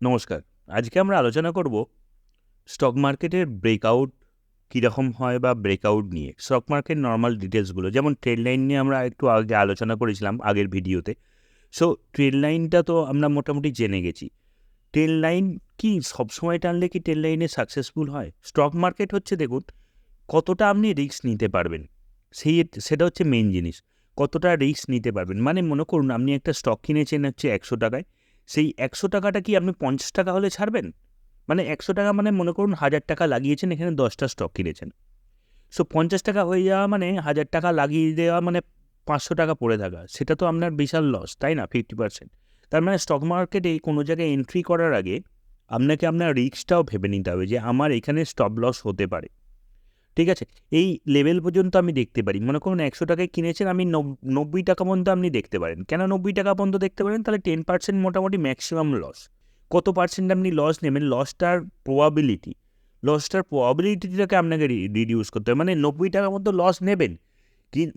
নমস্কার। আজকে আমরা আলোচনা করব স্টক মার্কেটের ব্রেকআউট কীরকম হয় বা ব্রেকআউট নিয়ে। স্টক মার্কেট নরমাল ডিটেলসগুলো যেমন ট্রেড লাইন নিয়ে আমরা একটু আগে আলোচনা করেছিলাম আগের ভিডিওতে। সো ট্রেড লাইনটা তো আমরা মোটামুটি জেনে গেছি। ট্রেড লাইন কি সবসময় টানলে কি ট্রেড লাইনে সাকসেসফুল হয়? স্টক মার্কেট হচ্ছে দেখুন কতটা আপনি রিস্ক নিতে পারবেন, সেটা হচ্ছে মেইন জিনিস। কতটা রিস্ক নিতে পারবেন মানে মনে করুন আপনি একটা স্টক কিনেছেন হচ্ছে 100 টাকায়, সেই 100 টাকাটা কি আপনি 50 টাকা হলে ছাড়বেন? মানে 100 টাকা মানে মনে করুন 1000 টাকা লাগিয়েছেন, এখানে 10টা স্টক কিনেছেন। সো 50 টাকা হয়ে যাওয়া মানে 1000 টাকা লাগিয়ে দেওয়া মানে 500 টাকা পড়ে থাকা, সেটা তো আপনার বিশাল লস, তাই না? 50%। তার মানে স্টক মার্কেটে কোনো জায়গায় এন্ট্রি করার আগে আপনাকে আপনার রিস্কটাও ভেবে নিতে হবে যে আমার এখানে স্টপ লস হতে পারে। ঠিক আছে? এই লেভেল পর্যন্ত আমি দেখতে পারি। মনে করুন 100 টাকায় কিনেছেন, আমি 90 টাকা পর্যন্ত আপনি দেখতে পারেন। কেন 90 টাকা পর্যন্ত দেখতে পারেন? তাহলে 10% মোটামুটি ম্যাক্সিমাম লস। কত পার্সেন্ট আপনি লস নেবেন? লসটার প্রবাবিলিটিটাকে আপনাকে রিডিউস করতে হবে। মানে 90 টাকার মতো লস নেবেন।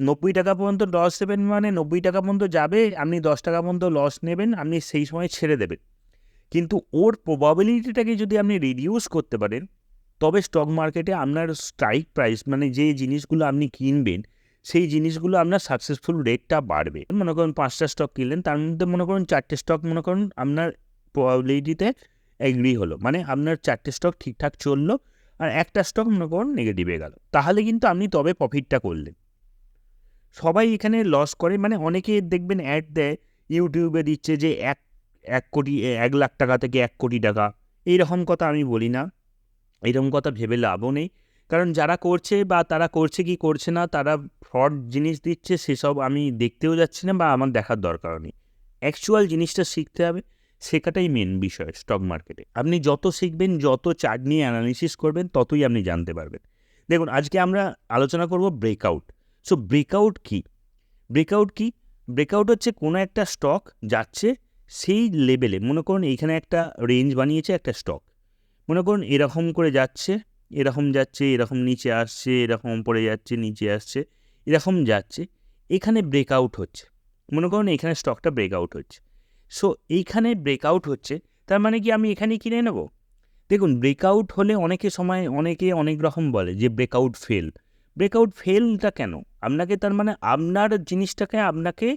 90 টাকা পর্যন্ত লস নেবেন মানে 90 টাকা পর্যন্ত যাবে, আপনি 10 টাকা পর্যন্ত লস নেবেন, আপনি সেই সময় ছেড়ে দেবেন। কিন্তু ওর প্রবাবিলিটিটাকে যদি আপনি রিডিউস করতে পারেন, তবে স্টক মার্কেটে আপনার স্ট্রাইক প্রাইস মানে যে জিনিসগুলো আপনি কিনবেন, সেই জিনিসগুলো আপনার সাকসেসফুল রেটটা বাড়বে। মনে করুন 5টা স্টক কিনলেন, তার মধ্যে মনে করুন 4টে স্টক মনে করুন আপনার প্রবাবিলিটিতে এগ্রি হলো। মানে আপনার 4টে স্টক ঠিকঠাক চললো, আর একটা স্টক মনে করুন নেগেটিভে গেল। তাহলে কিন্তু আপনি তবে প্রফিটটা করলেন। সবাই এখানে লস করে, মানে অনেকে দেখবেন অ্যাড দেয়, ইউটিউবে দিচ্ছে যে 1 লাখ টাকা থেকে 1 কোটি টাকা। এইরকম কথা আমি বলি না, এরকম কথা ভেবে লাভও নেই। কারণ যারা করছে বা তারা করছে কি করছে না, তারা ফ্রড জিনিস দিচ্ছে, সেসব আমি দেখতেও যাচ্ছি না বা আমার দেখার দরকারও নেই। অ্যাকচুয়াল জিনিসটা শিখতে হবে, শেখাটাই মেন বিষয় স্টক মার্কেটে। আপনি যত শিখবেন, যত চার্ট নিয়ে অ্যানালিসিস করবেন, ততই আপনি জানতে পারবেন। দেখুন আজকে আমরা আলোচনা করব ব্রেকআউট। সো ব্রেকআউট কি? ব্রেকআউট কি? ব্রেকআউট হচ্ছে কোনো একটা স্টক যাচ্ছে সেই লেভেলে, মনে করুন এইখানে একটা রেঞ্জ বানিয়েছে একটা স্টক, মনে করুন এরকম করে যাচ্ছে, এরকম যাচ্ছে, এরকম নিচে আসছে, এরকম পড়ে যাচ্ছে, নিচে আসছে, এরকম যাচ্ছে, এখানে ব্রেকআউট হচ্ছে। মনে করুন এখানে স্টকটা ব্রেকআউট হচ্ছে। সো এইখানে ব্রেকআউট হচ্ছে, তার মানে কি আমি এখানেই কিনে নেব? দেখুন ব্রেকআউট হলে অনেকে অনেক রকম বলে যে ব্রেকআউট ফেলটা কেন? আপনাকে তার মানে আপনার জিনিসটাকে আপনাকে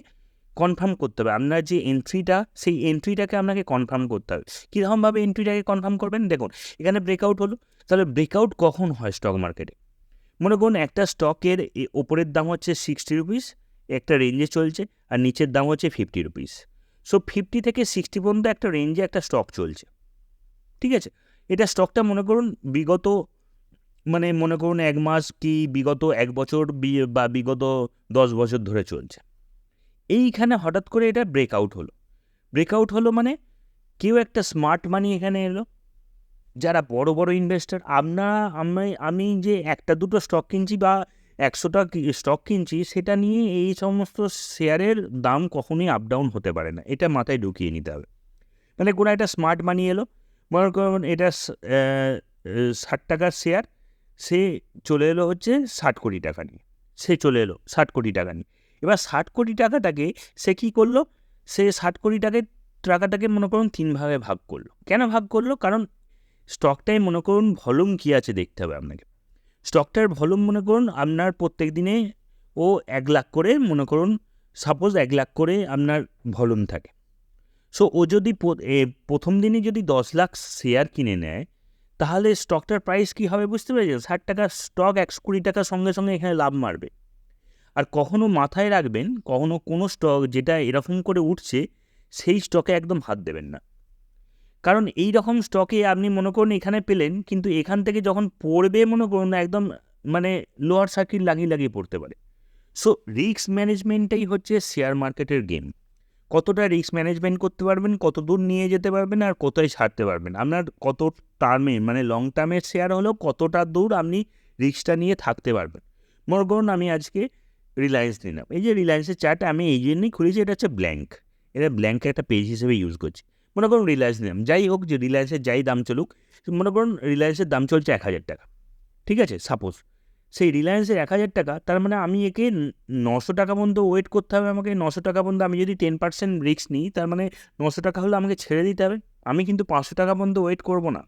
কনফার্ম করতে হবে। আপনার যে এন্ট্রিটা, সেই এন্ট্রিটাকে আপনাকে কনফার্ম করতে হবে। কীরকমভাবে এন্ট্রিটাকে কনফার্ম করবেন? দেখুন এখানে ব্রেকআউট হলো, তাহলে ব্রেকআউট কখন হয় স্টক মার্কেটে? মনে করুন একটা স্টকের ওপরের দাম হচ্ছে 60 রুপিস, একটা রেঞ্জে চলছে, আর নিচের দাম হচ্ছে 50 রুপিস। সো 50 থেকে 60 পর্যন্ত একটা রেঞ্জে একটা স্টক চলছে। ঠিক আছে? এটা স্টকটা মনে করুন বিগত মনে করুন 1 মাস কি বিগত 1 বছর বা বিগত 10 বছর ধরে চলছে। এইখানে হঠাৎ করে এটা ব্রেকআউট হলো মানে কেউ একটা স্মার্ট মানি এখানে এলো, যারা বড় বড় ইনভেস্টর। আমি যে একটা দুটো স্টক কিনছি বা 100টা স্টক কিনছি, সেটা নিয়ে এই সমস্ত শেয়ারের দাম কখনোই আপ ডাউন হতে পারে না, এটা মাথায় ঢুকিয়ে নিতে হবে। মানে কোনো একটা স্মার্ট মানি এলো, মনে করুন এটা 60 টাকার শেয়ার, সে চলে এলো হচ্ছে 60 কোটি টাকা নিয়ে, এবার 60 কোটি টাকাটাকে সে কী করলো? সে 60 কোটি টাকাটাকে মনে করুন 3 ভাগে ভাগ করলো। কেন ভাগ করলো? কারণ স্টকটায় মনে করুন ভলিউম কী আছে দেখতে হবে আপনাকে। স্টকটার ভলিউম মনে করুন আপনার প্রত্যেক দিনে ও 1 লাখ করে, মনে করুন সাপোজ 1 লাখ করে আপনার ভলিউম থাকে। সো ও যদি প্রথম দিনই যদি 10 লাখ শেয়ার কিনে নেয়, তাহলে স্টকটার প্রাইস কী হবে বুঝতে পেরেছেন? 60 টাকার স্টক 100 কোটি টাকার সঙ্গে সঙ্গে এখানে লাভ মারবে। আর কখনও মাথায় রাখবেন, কখনও কোনো স্টক যেটা এরকম করে উঠছে, সেই স্টকে একদম হাত দেবেন না। কারণ এই রকম স্টকে আপনি মনে করুন এখানে পেলেন, কিন্তু এখান থেকে যখন পড়বে মনে করুন একদম মানে লোয়ার সার্কিট লাগিয়ে পড়তে পারে। সো রিস্ক ম্যানেজমেন্টটাই হচ্ছে শেয়ার মার্কেটের গেম। কতটা রিস্ক ম্যানেজমেন্ট করতে পারবেন, কত দূর নিয়ে যেতে পারবেন, আর কোথায় ছাড়তে পারবেন। আপনার কত টার্মে মানে লং টার্মের শেয়ার হলেও কতটা দূর আপনি রিস্কটা নিয়ে থাকতে পারবেন। মনে করুন আমি আজকে রিলায়েন্স নিলাম, এই যে রিলায়েন্সের চার্ট আমি এই জন্যই খুলেছি, এটা হচ্ছে ব্ল্যাঙ্ক, এটা ব্ল্যাঙ্কের একটা পেজ হিসেবে ইউজ করছি। মনে করুন রিলায়েন্স নিলাম, যাই হোক যে রিলায়েন্সের যাই দাম চলুক, মনে করুন রিলায়েন্সের দাম চলছে 1000 টাকা, ঠিক আছে? সাপোজ সেই রিলায়েন্সের 1,000 টাকা, তার মানে আমি একে 900 টাকা পর্যন্ত ওয়েট করতে হবে আমাকে। 900 টাকা পর্যন্ত আমি যদি 10% রিস্ক নিই, তার মানে 900 টাকা হলে আমাকে ছেড়ে দিতে হবে। আমি কিন্তু 500 টাকা পর্যন্ত ওয়েট করব না,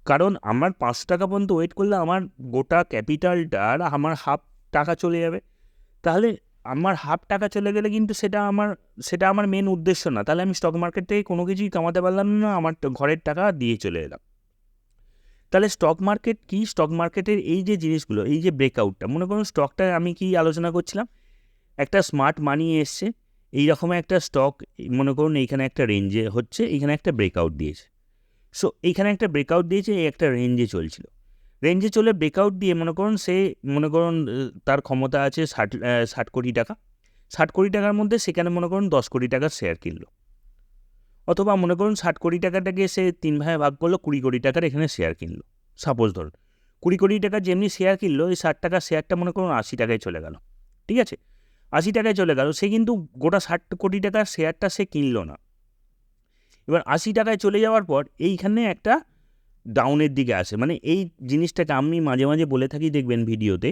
কারণ আমার 500 টাকা পর্যন্ত ওয়েট করলে আমার গোটা ক্যাপিটালটার আমার হাফ টাকা চলে যাবে। তাহলে আমার হাফ টাকা চলে গেলে কিন্তু সেটা আমার মেন উদ্দেশ্য না। তাহলে আমি স্টক মার্কেট থেকে কোনো কিছুই কামাতে পারলাম না, আমার ঘরের টাকা দিয়ে চলে এলাম। তাহলে স্টক মার্কেট কি? স্টক মার্কেটের এই যে জিনিসগুলো, এই যে ব্রেকআউটটা, মনে করুন স্টকটা আমি কি আলোচনা করছিলাম, একটা স্মার্ট মানি এসছে, এই রকমের একটা স্টক, মনে করুন এইখানে একটা রেঞ্জে হচ্ছে, এইখানে একটা ব্রেকআউট দিয়েছে। সো এইখানে একটা ব্রেকআউট দিয়েছে, এই একটা রেঞ্জে চলছিল, রেঞ্জে চলে ব্রেকআউট দিয়ে মনে করুন তার ক্ষমতা আছে 60 কোটি টাকা। 60 কোটি টাকার মধ্যে সেখানে মনে করুন 10 কোটি টাকার শেয়ার কিনলো, অথবা মনে করুন 60 কোটি টাকাটাকে সে 3 ভাগে ভাগ করলো, 20 কোটি টাকার এখানে শেয়ার কিনলো। সাপোজ ধরুন 20 কোটি টাকার যেমনি শেয়ার কিনলো, এই 60 টাকার শেয়ারটা মনে করুন 80 টাকায় চলে গেল। ঠিক আছে, 80 টাকায় চলে গেল, সে কিন্তু গোটা 60 কোটি টাকার শেয়ারটা সে কিনলো না। এবার 80 টাকায় চলে যাওয়ার পর এইখানে একটা ডাউনের দিকে আসে, মানে এই জিনিসটাকে আমি মাঝে মাঝে বলে থাকি, দেখবেন ভিডিওতে,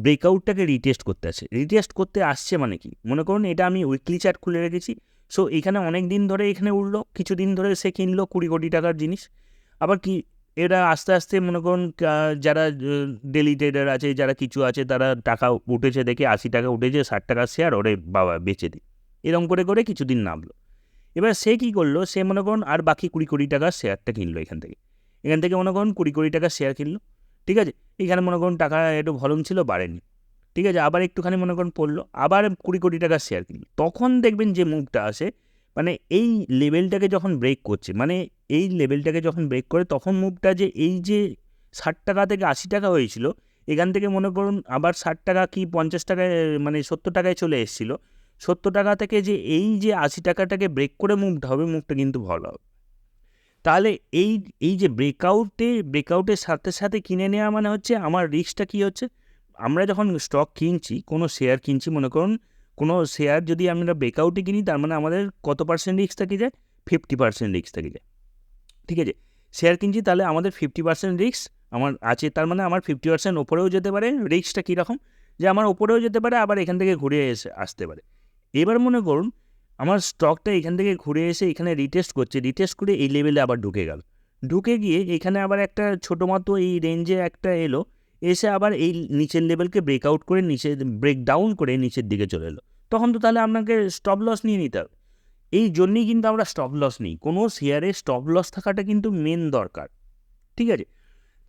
ব্রেকআউটটাকে রিটেস্ট করতে আসে। রিটেস্ট করতে আসছে মানে কি, মনে করুন এটা আমি উইকলি চার্ট খুলে রেখেছি। সো এখানে অনেক দিন ধরে এখানে উঠলো, কিছুদিন ধরে সে কিনলো 20 কোটি টাকার জিনিস। আবার কি এরা আস্তে আস্তে মনে করুন যারা ডেলি ট্রেডার আছে, যারা কিছু আছে, তারা টাকা উঠেছে দেখে 80 টাকা উঠেছে, 60 টাকার শেয়ার ওরে বাবা বেচে দিই, এরকম করে করে কিছুদিন নামলো। এবার সে কী করলো, সে মনে করুন আর বাকি 20 কোটি টাকার শেয়ারটা কিনলো এখান থেকে মনে করুন 20 কোটি টাকার শেয়ার কিনলো। ঠিক আছে, এখানে মনে করুন টাকা একটু ভলিউম ছিল, বাড়েনি। ঠিক আছে, আবার একটুখানি মনে করুন পড়লো, আবার 20 কোটি টাকার শেয়ার কিনলো। তখন দেখবেন যে মুভটা আসে, মানে এই লেভেলটাকে যখন ব্রেক করছে, মানে এই লেভেলটাকে যখন ব্রেক করে, তখন মুভটা যে এই যে 60 টাকা থেকে 80 টাকা হয়েছিল, এখান থেকে মনে করুন আবার 60 টাকা কি 50 টাকায়, মানে 70 টাকায় চলে এসেছিলো। 70 টাকা থেকে যে এই যে 80 টাকাটাকে ব্রেক করে মুভটা হবে, মুভটা কিন্তু ভালো হবে। তাহলে এই যে ব্রেকআউটের সাথে সাথে কিনে নেওয়া মানে হচ্ছে আমার রিস্কটা কী হচ্ছে, আমরা যখন স্টক কিনছি, কোনো শেয়ার কিনছি, মনে করুন কোনো শেয়ার যদি আমরা ব্রেকআউটে কিনি, তার মানে আমাদের কত পার্সেন্ট রিস্ক থেকে যায়? 50% রিস্ক থেকে যায়। ঠিক আছে, শেয়ার কিনছি, তাহলে আমাদের 50% রিস্ক আমার আছে, তার মানে আমার 50% ওপরেও যেতে পারে। রিস্কটা কীরকম, যে আমার ওপরেও যেতে পারে, আবার এখান থেকে ঘুরে আসতে পারে। এবার মনে করুন আমার স্টকটা এখান থেকে ঘুরে এসে এখানে রিটেস্ট করে এই লেভেলে আবার ঢুকে গিয়ে এখানে আবার একটা ছোটো মতো এই রেঞ্জে একটা এলো, এসে আবার এই নিচের লেভেলকে ব্রেকআউট করে ব্রেকডাউন করে নিচের দিকে চলে এলো। তখন তো তাহলে আপনাকে স্টপ লস নিয়ে নিতে হবে। এই জন্যই কিন্তু আমরা স্টপ লস নিই, কোনো শেয়ারে স্টপ লস থাকাটা কিন্তু মেন দরকার। ঠিক আছে,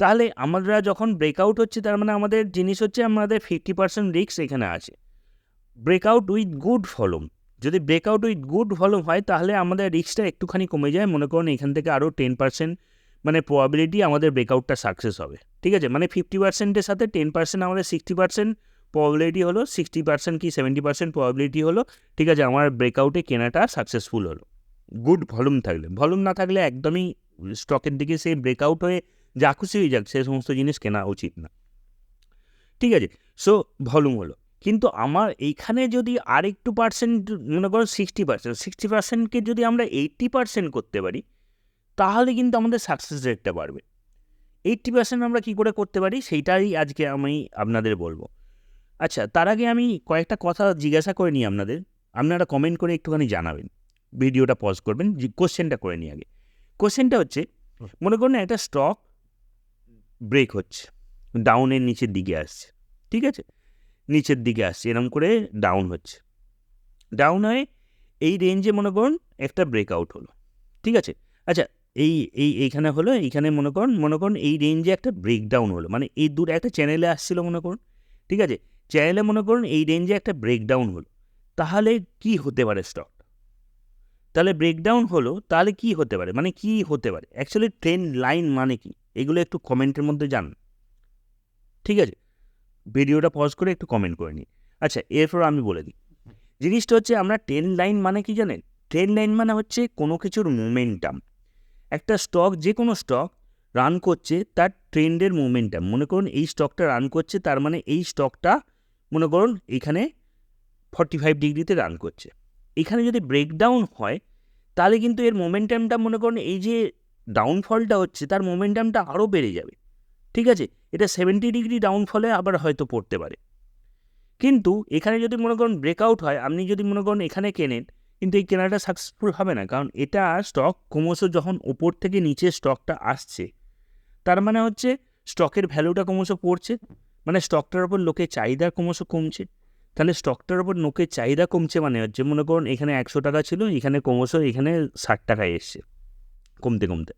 তাহলে আমরা যখন ব্রেকআউট হচ্ছে, তার মানে আমাদের জিনিস হচ্ছে আমাদের 50% রিস্ক এখানে আছে। ব্রেকআউট উইথ গুড ভলিউম, যদি ব্রেকআউট উইথ গুড ভলিউম হয়, তাহলে আমাদের রিস্কটা একটুখানি কমে যায়। মনে করুন এখান থেকে আরও 10% মানে প্রবাবিলিটি আমাদের ব্রেকআউটটা সাকসেস হবে। ঠিক আছে, মানে 50%-এর সাথে 10% আমাদের 60% প্রবাবিলিটি হলো, 60% কি 70% প্রবাবিলিটি হলো। ঠিক আছে, আমার ব্রেকআউটে কেনাটা সাকসেসফুল হলো গুড ভলিউম থাকলে। ভলিউম না থাকলে একদমই স্টকের দিকে সে ব্রেকআউট হয়ে যা খুশি হয়ে যাক, সে সমস্ত জিনিস কেনা উচিত না। ঠিক আছে, সো ভলিউম হলো। কিন্তু আমার এইখানে যদি আর একটু পার্সেন্ট, মনে করো 60%কে যদি আমরা 80% করতে পারি, তাহলে কিন্তু আমাদের সাকসেস রেটটা বাড়বে। 80% আমরা কী করে করতে পারি, সেইটাই আজকে আমি আপনাদের বলবো। আচ্ছা, তার আগে আমি কয়েকটা কথা জিজ্ঞাসা করে নিই আপনারা কমেন্ট করে একটুখানি জানাবেন। ভিডিওটা পজ করবেন, কোশ্চেনটা করে নিই আগে। কোশ্চেনটা হচ্ছে, মনে করুন একটা স্টক ব্রেক হচ্ছে, ডাউনের নিচের দিকে আসছে। ঠিক আছে, নিচের দিকে আসছে, এরকম করে ডাউন হচ্ছে, ডাউন হয়ে এই রেঞ্জে মনে করুন একটা ব্রেকআউট হলো। ঠিক আছে, আচ্ছা এইখানে হলো, এইখানে মনে করুন এই রেঞ্জে একটা ব্রেকডাউন হলো, মানে এই দূরে একটা চ্যানেলে আসছিলো মনে করুন। ঠিক আছে, চ্যানেলে মনে করুন এই রেঞ্জে একটা ব্রেকডাউন হলো, তাহলে কি হতে পারে স্টকটা? তাহলে ব্রেকডাউন হলো, তাহলে কি হতে পারে, মানে কি হতে পারে অ্যাকচুয়ালি ট্রেন্ড লাইন মানে কি, এগুলো একটু কমেন্টের মধ্যে জানান। ঠিক আছে, ভিডিওটা পজ করে একটু কমেন্ট করে নিই। আচ্ছা, এরপর আমি বলে দিই জিনিসটা হচ্ছে, আমরা ট্রেন্ড লাইন মানে কি জানেন? ট্রেন্ড লাইন মানে হচ্ছে কোনো কিছুর মোমেন্টাম। একটা স্টক, যে কোনো স্টক রান করছে, তার ট্রেন্ডের মোমেন্টাম। মনে করুন এই স্টকটা রান করছে, তার মানে এই স্টকটা মনে করুন এখানে 45 ডিগ্রিতে রান করছে। এখানে যদি ব্রেকডাউন হয়, তাহলে কিন্তু এর মোমেন্টামটা, মনে করুন এই যে ডাউনফলটা হচ্ছে, তার মোমেন্টামটা আরও বেড়ে যাবে। ঠিক আছে, এটা 70 ডিগ্রি ডাউনফলে আবার হয়তো পড়তে পারে। কিন্তু এখানে যদি মনে করুন ব্রেকআউট হয়, আপনি যদি মনে করুন এখানে কেনেন, কিন্তু এই কেনাটা সাকসেসফুল হবে না, কারণ এটা স্টক ক্রমশ যখন ওপর থেকে নিচে স্টকটা আসছে, তার মানে হচ্ছে স্টকের ভ্যালুটা ক্রমশ পড়ছে, মানে স্টকটার ওপর লোকের চাহিদা ক্রমশ কমছে। তাহলে স্টকটার ওপর লোকের চাহিদা কমছে মানে হচ্ছে মনে করুন এখানে 100 টাকা ছিল, এখানে ক্রমশ এখানে 60 টাকায় এসছে, কমতে কমতে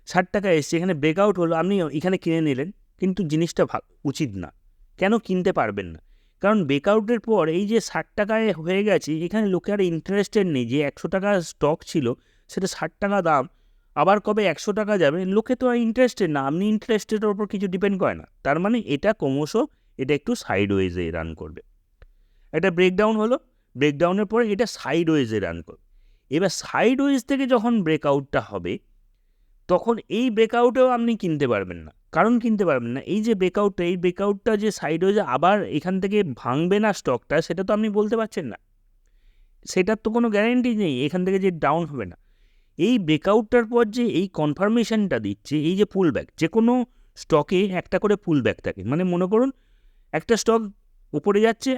60 টাকায় এসছে, এখানে ব্রেকআউট হলো, আপনি এখানে কিনে নিলেন, কিন্তু জিনিসটা উচিত না। কেন কিনতে পারবেন না? কারণ ব্রেকআউটের পর এই যে 60 টাকায় হয়ে গেছে, এখানে লোকে আর ইন্টারেস্টেড নেই, যে 100 টাকা স্টক ছিল সেটা 60 টাকা দাম, আবার কবে 100 টাকা যাবে, লোকে তো আর ইন্টারেস্টেড না, আপনি ইন্টারেস্টেডের ওপর কিছু ডিপেন্ড করে না। তার মানে এটা ক্রমশ এটা একটু সাইডওয়েজে রান করবে। একটা ব্রেকডাউন হলো, ব্রেকডাউনের পরে এটা সাইডওয়েজে রান করবে। এবার সাইডওয়েজ থেকে যখন ব্রেকআউটটা হবে, তখন এই ব্রেকআউটেও আপনি কিনতে পারবেন না। কারণ কিনতে পারবেন না, এই যে ব্রেকআউটটা, এই ব্রেকআউটটা যে সাইডওয়েজে আবার এখান থেকে ভাঙবে না স্টকটা, সেটা তো আপনি বলতে পারছেন না, সেটার তো কোনো গ্যারেন্টি নেই এখান থেকে যে ডাউন হবে না। এই ব্রেকআউটটার পর যে এই কনফার্মেশনটা দিচ্ছে, এই যে পুলব্যাক, যে কোনো স্টকে একটা করে পুলব্যাক থাকে, মানে মনে করুন একটা স্টক উপরে যাচ্ছে,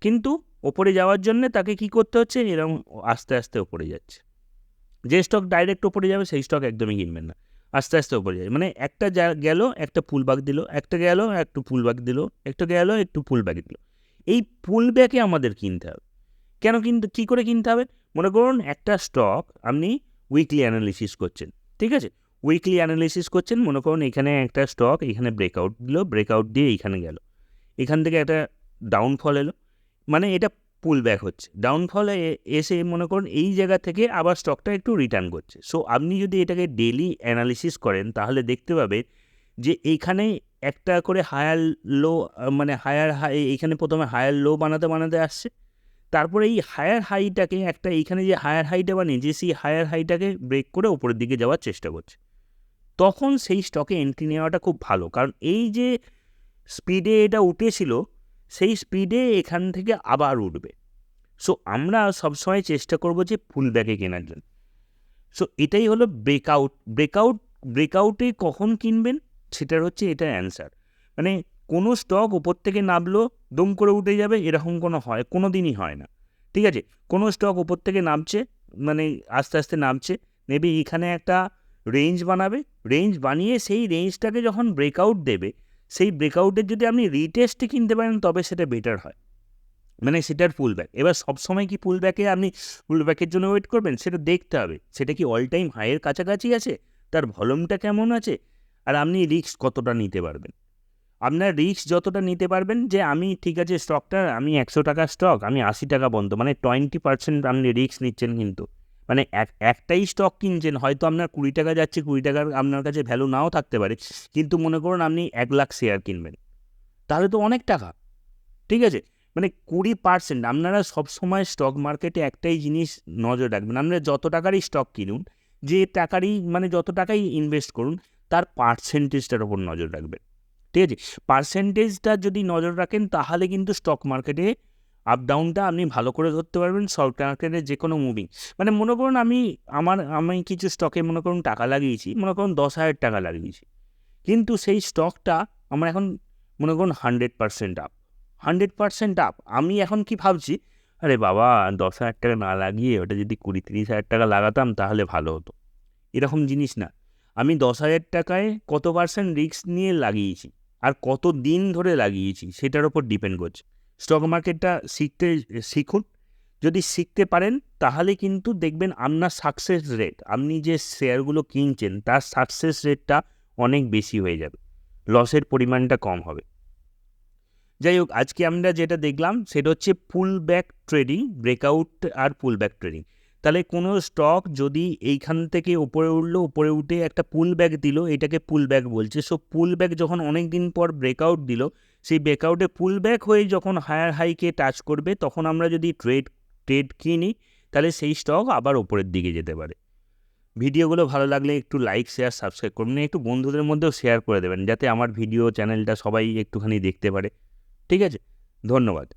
কিন্তু ওপরে যাওয়ার জন্য তাকে কি করতে হচ্ছে, এরকম আস্তে আস্তে ওপরে যাচ্ছে। যে স্টক ডাইরেক্ট ওপরে যাবে সেই স্টক একদমই কিনবেন না, আস্তে আস্তে ওপরে যাবে, মানে একটা গেল একটা পুলব্যাক দিল, একটা গেল একটু পুলব্যাক দিল, একটা গেল একটু পুলব্যাক দিল, এই পুলব্যাকে আমাদের কিনতে হবে। কেন কী করে কিনতে হবে? মনে করুন একটা স্টক আপনি উইকলি অ্যানালিসিস করছেন, ঠিক আছে, উইকলি অ্যানালিসিস করছেন, মনে করুন এখানে একটা স্টক এখানে ব্রেকআউট দিল, ব্রেকআউট দিয়ে এইখানে গেল, এখান থেকে একটা ডাউনফল এলো, মানে এটা পুল ব্যাক হচ্ছে, ডাউনফলে এসে মনে করুন এই জায়গা থেকে আবার স্টকটা একটু রিটার্ন করছে। সো আপনি যদি এটাকে ডেলি অ্যানালিসিস করেন তাহলে দেখতে পাবে যে এইখানে একটা করে হায়ার লো, মানে হায়ার হাই, এইখানে প্রথমে হায়ার লো বানাতে বানাতে আসছে, তারপরে এই হায়ার হাইটাকে একটা এইখানে যে হায়ার হাইটা বানিয়েছে সেই হায়ার হাইটাকে ব্রেক করে ওপরের দিকে যাওয়ার চেষ্টা করছে, তখন সেই স্টকে এন্ট্রি নেওয়াটা খুব ভালো, কারণ এই যে স্পিডে এটা উঠেছিল সেই স্পিডে এখান থেকে আবার উঠবে। সো আমরা সবসময় চেষ্টা করব যে পুলব্যাকে কেনার জন্য। সো এটাই হলো ব্রেকআউটে কখন কিনবেন সেটার হচ্ছে এটার অ্যান্সার। মানে কোনো স্টক ওপর থেকে নামলো দম করে উঠে যাবে এরকম কোনো দিনই হয় না, ঠিক আছে। কোনো স্টক ওপর থেকে নামছে, মানে আস্তে আস্তে নামছে, মেবি এখানে একটা রেঞ্জ বানাবে, রেঞ্জ বানিয়ে সেই রেঞ্জটাকে যখন ব্রেকআউট দেবে, সেই ব্রেকআউটের যদি আপনি রিটেস্টে কিনতে পারেন তবে সেটা বেটার হয়, মানে সেটার পুলব্যাক। এবার সবসময় কি আপনি পুলব্যাকের জন্য ওয়েট করবেন? সেটা দেখতে হবে সেটা কি অল টাইম হাইয়ের কাছাকাছি আছে, তার ভলিউমটা কেমন আছে, আর আপনি রিস্ক কতটা নিতে পারবেন। আপনার রিস্ক যতটা নিতে পারবেন, যে আমি ঠিক আছে স্টকটা আমি 100 টাকার স্টক আমি 80 টাকা বন্ধ, মানে 20% আপনি রিস্ক নিচ্ছেন, কিন্তু মানে একটাই স্টক কিনছেন, হয়তো আপনার 20 টাকা যাচ্ছে, 20 টাকার আপনার কাছে ভ্যালু নাও থাকতে পারে, কিন্তু মনে করুন আপনি 1 লাখ শেয়ার কিনবেন, তাহলে তো অনেক টাকা, ঠিক আছে। মানে 20% আপনারা সবসময় স্টক মার্কেটে একটাই জিনিস নজর রাখবেন, আপনারা যত টাকারই স্টক কিনুন, যে টাকারই মানে যত টাকাই ইনভেস্ট করুন, তার পার্সেন্টেজটার ওপর নজর রাখবেন, ঠিক আছে। পার্সেন্টেজটা যদি নজর রাখেন তাহলে কিন্তু স্টক মার্কেটে আপ ডাউনটা আপনি ভালো করে ধরতে পারবেন, স্টক মার্কেটে যে কোনো মুভিং। মানে মনে করুন আমি কিছু স্টকে মনে করুন টাকা লাগিয়েছি, মনে করুন 10,000 টাকা লাগিয়েছি, কিন্তু সেই স্টকটা আমার এখন মনে করুন 100% আপ। আমি এখন কি ভাবছি, আরে বাবা 10,000 টাকা না লাগিয়ে ওটা যদি 20-30,000 টাকা লাগাতাম তাহলে ভালো হতো। এরকম জিনিস না, আমি 10,000 টাকায় কত পার্সেন্ট রিস্ক নিয়ে লাগিয়েছি আর কত দিন ধরে লাগিয়েছি সেটার ওপর ডিপেন্ড করছে। স্টক মার্কেটটা শিখুন, যদি শিখতে পারেন তাহলে কিন্তু দেখবেন আপনার সাকসেস রেট, আপনি যে শেয়ারগুলো কিনছেন তার সাকসেস রেটটা অনেক বেশি হয়ে যাবে, লসের পরিমাণটা কম হবে। যাই হোক, আজকে আমরা যেটা দেখলাম সেটা হচ্ছে পুল ব্যাক ট্রেডিং, ব্রেকআউট আর পুল ব্যাক ট্রেডিং। তাহলে কোনো স্টক যদি এইখান থেকে উপরে উঠলো, উপরে উঠে একটা পুল ব্যাক দিল, এটাকে পুল ব্যাক বলছে। সো পুল ব্যাক যখন অনেক দিন পর ব্রেকআউট দিল, সেই ব্রেকআউটে পুল ব্যাক হয়ে যখন হায়ার হাইকে টাচ করবে, তখন আমরা যদি ট্রেড কিনি তাহলে সেই স্টক আবার ওপরের দিকে যেতে পারে। ভিডিওগুলো ভালো লাগলে একটু লাইক, শেয়ার, সাবস্ক্রাইব করবেন, একটু বন্ধুদের মধ্যেও শেয়ার করে দেবেন যাতে আমার ভিডিও চ্যানেলটা সবাই একটুখানি দেখতে পারে, ঠিক আছে। ধন্যবাদ।